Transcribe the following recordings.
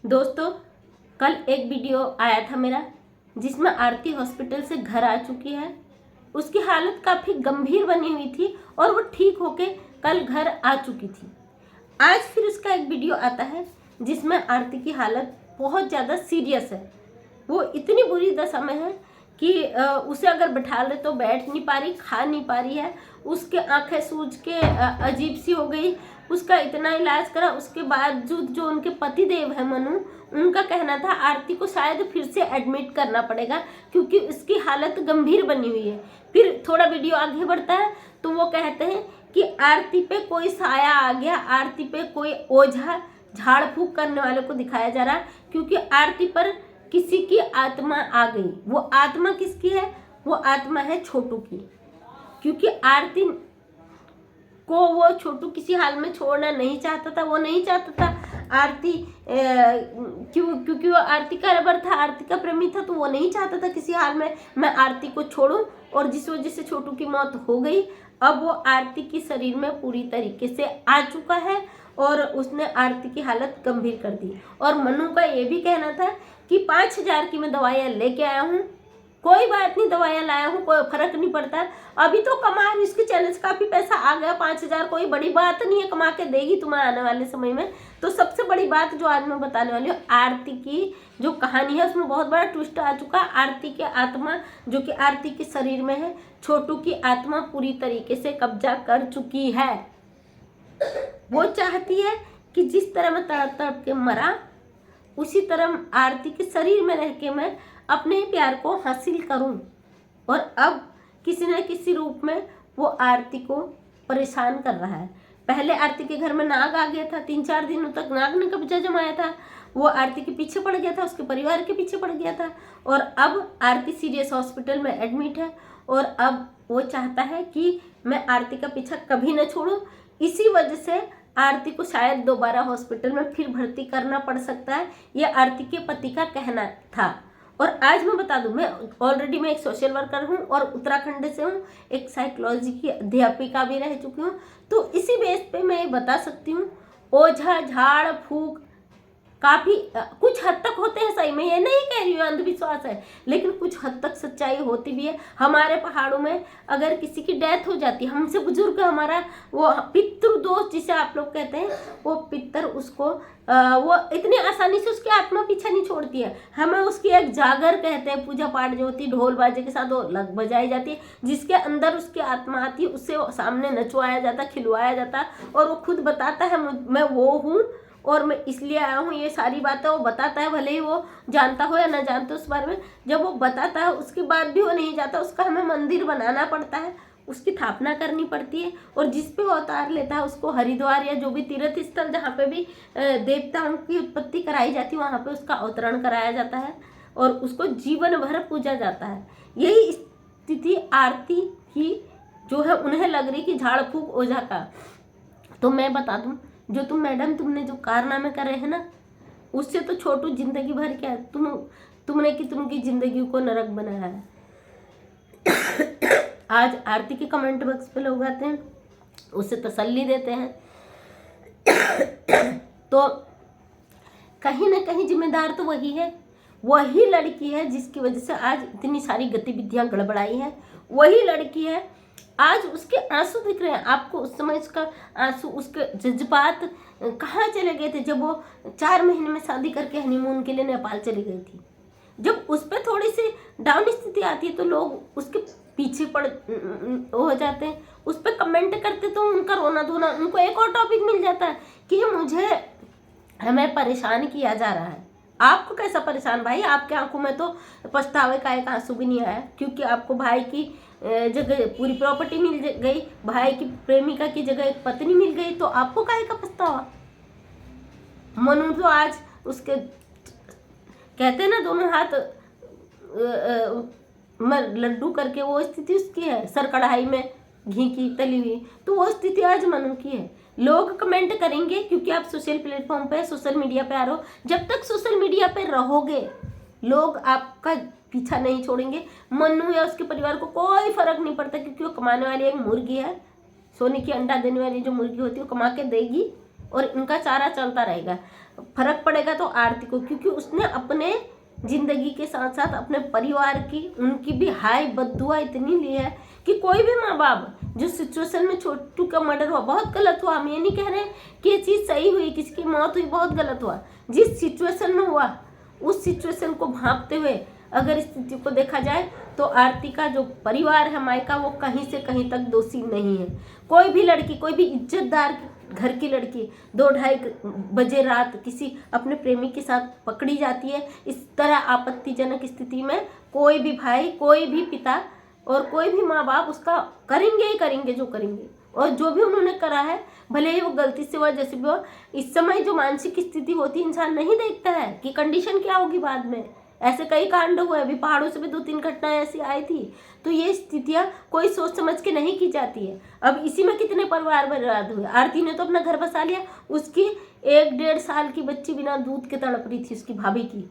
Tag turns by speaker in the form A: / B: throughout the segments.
A: दोस्तों, कल एक वीडियो आया था मेरा जिसमें आरती हॉस्पिटल से घर आ चुकी है। उसकी हालत काफ़ी गंभीर बनी हुई थी और वो ठीक होके कल घर आ चुकी थी। आज फिर उसका एक वीडियो आता है जिसमें आरती की हालत बहुत ज़्यादा सीरियस है। वो इतनी बुरी दशा में है कि उसे अगर बैठा ले तो बैठ नहीं पा रही, खा नहीं पा रही है। उसके आंखें सूज के अजीब सी हो गई। उसका इतना इलाज करा, उसके बावजूद जो उनके पति देव है मनु, उनका कहना था आरती को शायद फिर से एडमिट करना पड़ेगा क्योंकि उसकी हालत गंभीर बनी हुई है। फिर थोड़ा वीडियो आगे बढ़ता है तो वो कहते हैं कि आरती पे कोई साया आ गया, आरती पे कोई ओझा झाड़ फूक करने वाले को दिखाया जा रहा क्योंकि आरती पर किसी की आत्मा आ गई। वो आत्मा किसकी है? वो आत्मा है छोटू की, क्योंकि आरती को वो छोटू किसी हाल में छोड़ना नहीं चाहता था। वो नहीं चाहता था आरती क्योंकि वो आरती का रबर था, आरती का प्रेमी था, तो वो नहीं चाहता था किसी हाल में मैं आरती को छोड़ूं। और जिस वजह से छोटू की मौत हो गई, अब वो आरती की शरीर में पूरी तरीके से आ चुका है और उसने आरती की हालत गंभीर कर दी। और मनु का ये भी कहना था कि 5,000 की मैं दवाइयाँ लेके आया हूँ, कोई बात नहीं, दवाइयाँ लाया हूँ, कोई फर्क नहीं पड़ता। अभी तो कमा रही, इसके चैनल से काफ़ी पैसा आ गया। 5,000 कोई बड़ी बात नहीं है, कमा के देगी तुम्हें आने वाले समय में। तो सबसे बड़ी बात जो आज मैं बताने वाली हूँ, आरती की जो कहानी है उसमें बहुत बड़ा ट्विस्ट आ चुका है। आरती की आत्मा जो कि आरती के शरीर में है, छोटू की आत्मा पूरी तरीके से कब्जा कर चुकी है। वो चाहती है कि जिस तरह मैं तड़प तड़प के मरा, उसी तरह आरती के शरीर में रह के मैं अपने प्यार को हासिल करूं। और अब किसी न किसी रूप में वो आरती को परेशान कर रहा है। पहले आरती के घर में नाग आ गया था, 3-4 दिनों तक नाग ने कब्जा जमाया था। वो आरती के पीछे पड़ गया था, उसके परिवार के पीछे पड़ गया था। और अब आरती सीरियस हॉस्पिटल में एडमिट है और अब वो चाहता है कि मैं आरती का पीछा कभी न छोड़ूं। इसी वजह से आरती को शायद दोबारा हॉस्पिटल में फिर भर्ती करना पड़ सकता है, ये आरती के पति का कहना था। और आज मैं बता दूं, मैं एक सोशल वर्कर हूं और उत्तराखंड से हूं, एक साइकोलॉजी की अध्यापिका भी रह चुकी हूं। तो इसी बेस पे मैं ये बता सकती हूँ, ओझा झाड़ फूक काफ़ी कुछ हद तक होते हैं, सही में ये नहीं कह रही हूँ अंधविश्वास है, लेकिन कुछ हद तक सच्चाई होती भी है। हमारे पहाड़ों में अगर किसी की डेथ हो जाती है, हमसे बुजुर्ग, हमारा वो पितृ दोष जिसे आप लोग कहते हैं, वो पितर उसको वो इतनी आसानी से उसकी आत्मा पीछा नहीं छोड़ती है। हमें उसकी एक जागर कहते हैं, पूजा पाठ जो होती है ढोल बाजे के साथ वो लग बजाई जाती है, जिसके अंदर उसकी आत्मा आती है, उससे सामने नचवाया जाता, खिलवाया जाता। और वो खुद बताता है मैं वो हूँ और मैं इसलिए आया हूँ, ये सारी बातें वो बताता है, भले ही वो जानता हो या ना जानते हो उस बारे में। जब वो बताता है उसके बाद भी वो नहीं जाता, उसका हमें मंदिर बनाना पड़ता है, उसकी स्थापना करनी पड़ती है। और जिस पे वो अवतार लेता है उसको हरिद्वार या जो भी तीर्थ स्थल जहाँ पे भी देवताओं की उत्पत्ति कराई जाती है, वहाँ पे उसका अवतरण कराया जाता है और उसको जीवन भर पूजा जाता है। यही स्थिति आरती की जो है उन्हें लग रही कि झाड़ फूक ओझा का। तो मैं बता दूं, जो तुमने जो कारनामे करे हैं ना, उससे तो छोटू जिंदगी भर क्या तुमने कितनों की जिंदगी को नरक बनाया है। आज आरती के कमेंट बॉक्स पे लोग आते हैं, उसे तसल्ली देते हैं, तो कहीं ना कहीं जिम्मेदार तो वही है, वही लड़की है जिसकी वजह से आज इतनी सारी गतिविधियां गड़बड़ाई हैं। वही लड़की है, आज उसके आंसू दिख रहे हैं आपको। उस समय उसका आंसू, उसके जज्बात कहाँ चले गए थे जब वो 4 महीने में शादी करके हनीमून के लिए नेपाल चली गई थी। जब उस पर थोड़ी सी डाउन स्थिति आती है तो लोग उसके पीछे पड़ हो जाते हैं, उस पर कमेंट करते, तो उनका रोना धोना, उनको एक और टॉपिक मिल जाता है कि हमें परेशान किया जा रहा है। आपको कैसा परेशान भाई? आपके आंखों में तो पछतावे का एक आंसू भी नहीं आया क्योंकि आपको भाई की जगह पूरी प्रॉपर्टी मिल गई, भाई की प्रेमिका की जगह एक पत्नी मिल गई, तो आपको काहे का पछतावा? मनु तो आज उसके कहते हैं ना, दोनों हाथ लड्डू करके वो स्थिति उसकी है, सर कढ़ाई में घी की तली हुई, तो वो स्थिति आज मनु की है। लोग कमेंट करेंगे क्योंकि आप सोशल प्लेटफॉर्म पे, सोशल मीडिया पे आ रहे हो। जब तक सोशल मीडिया पे रहोगे लोग आपका पीछा नहीं छोड़ेंगे। मन्नू या उसके परिवार को कोई फर्क नहीं पड़ता क्योंकि वो कमाने वाली एक मुर्गी है, सोने की अंडा देने वाली जो मुर्गी होती है वो कमा के देगी और इनका चारा चलता रहेगा। फर्क पड़ेगा तो आरती को, क्योंकि उसने अपने जिंदगी के साथ साथ अपने परिवार की, उनकी भी हाय बद्दुआ इतनी ली है कि कोई भी माँ बाप जो सिचुएशन में छोटू का मर्डर हुआ बहुत गलत हुआ, हम ये नहीं कह रहे कि ये चीज़ सही हुई, किसी की मौत हुई बहुत गलत हुआ, जिस सिचुएशन में हुआ उस सिचुएशन को भांपते हुए अगर स्थिति को देखा जाए तो आरती का जो परिवार है मायका, वो कहीं से कहीं तक दोषी नहीं है। कोई भी लड़की, कोई भी इज्जतदार घर की लड़की 2-2:30 बजे रात किसी अपने प्रेमी के साथ पकड़ी जाती है, इस तरह आपत्तिजनक स्थिति में कोई भी भाई, कोई भी पिता और कोई भी माँ बाप उसका करेंगे ही करेंगे जो करेंगे। और जो भी उन्होंने करा है, भले ही वो गलती से हुआ, जैसे भी हो, इस समय जो मानसिक स्थिति होती है इंसान नहीं देखता है कि कंडीशन क्या होगी बाद में। ऐसे कई कांड हुए, अभी पहाड़ों से भी 2-3 घटनाएं ऐसी आई थी। तो ये स्थितियां कोई सोच समझ के नहीं की जाती है। अब इसी में कितने परिवार बर्बाद हुए। आरती ने तो अपना घर बसा लिया, उसकी 1-1.5 साल की बच्ची बिना दूध के तड़प रही थी, उसकी भाभी की,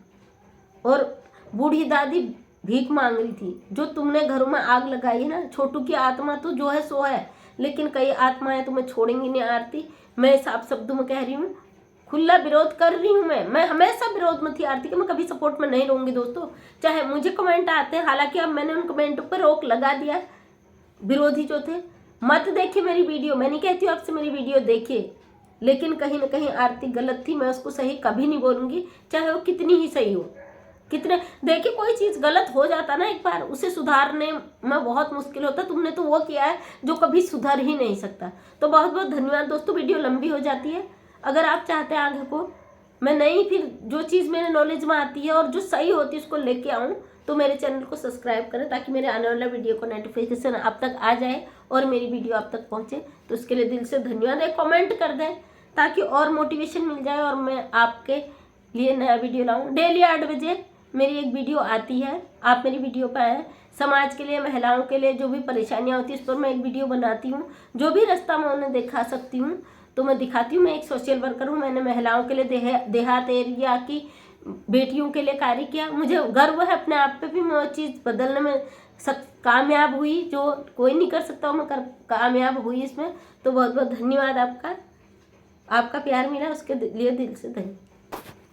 A: और बूढ़ी दादी भीख मांग रही थी। जो तुमने घरों में आग लगाई है ना, छोटू की आत्मा तो जो है सो है, लेकिन कई आत्माएं तुम्हें छोड़ेंगी नहीं आरती। मैं साफ शब्दों में कह रही हूँ, खुला विरोध कर रही हूँ। मैं हमेशा विरोध में थी आरती के, मैं कभी सपोर्ट में नहीं रहूंगी दोस्तों। चाहे मुझे कमेंट आते हैं, हालांकि अब मैंने उन कमेंटों पर रोक लगा दिया। विरोधी जो थे मत देखिए मेरी वीडियो, मैं नहीं कहती हूँ आपसे मेरी वीडियो देखिए, लेकिन कहीं ना कहीं आरती गलत थी, मैं उसको सही कभी नहीं बोलूंगी, चाहे वो कितनी ही सही हो। कितने देखिए, कोई चीज़ गलत हो जाता ना एक बार, उसे सुधारने में बहुत मुश्किल होता। तुमने तो वो किया है जो कभी सुधर ही नहीं सकता। तो बहुत बहुत धन्यवाद दोस्तों, वीडियो लंबी हो जाती है। अगर आप चाहते हैं आगे को मैं नई फिर जो चीज़ मेरे नॉलेज में आती है और जो सही होती है उसको लेके आऊँ, तो मेरे चैनल को सब्सक्राइब करें ताकि मेरे आने वाला वीडियो को नोटिफिकेशन आप तक आ जाए और मेरी वीडियो आप तक पहुँचे। तो उसके लिए दिल से धन्यवाद। एक कमेंट कर दें ताकि और मोटिवेशन मिल जाए और मैं आपके लिए नया वीडियो लाऊँ। डेली 8 बजे मेरी एक वीडियो आती है, आप मेरी वीडियो पर आए। समाज के लिए, महिलाओं के लिए जो भी परेशानियाँ होती है उस पर मैं एक वीडियो बनाती हूँ। जो भी रास्ता मैं उन्हें दिखा सकती हूँ तो मैं दिखाती हूँ। मैं एक सोशल वर्कर हूँ, मैंने महिलाओं के लिए देहात एरिया की बेटियों के लिए कार्य किया। मुझे गर्व है अपने आप पे भी, मैं वो चीज़ बदलने में कामयाब हुई, जो कोई नहीं कर सकता मैं कामयाब हुई इसमें। तो बहुत बहुत धन्यवाद आपका प्यार मिला, उसके लिए दिल से धन्यवाद।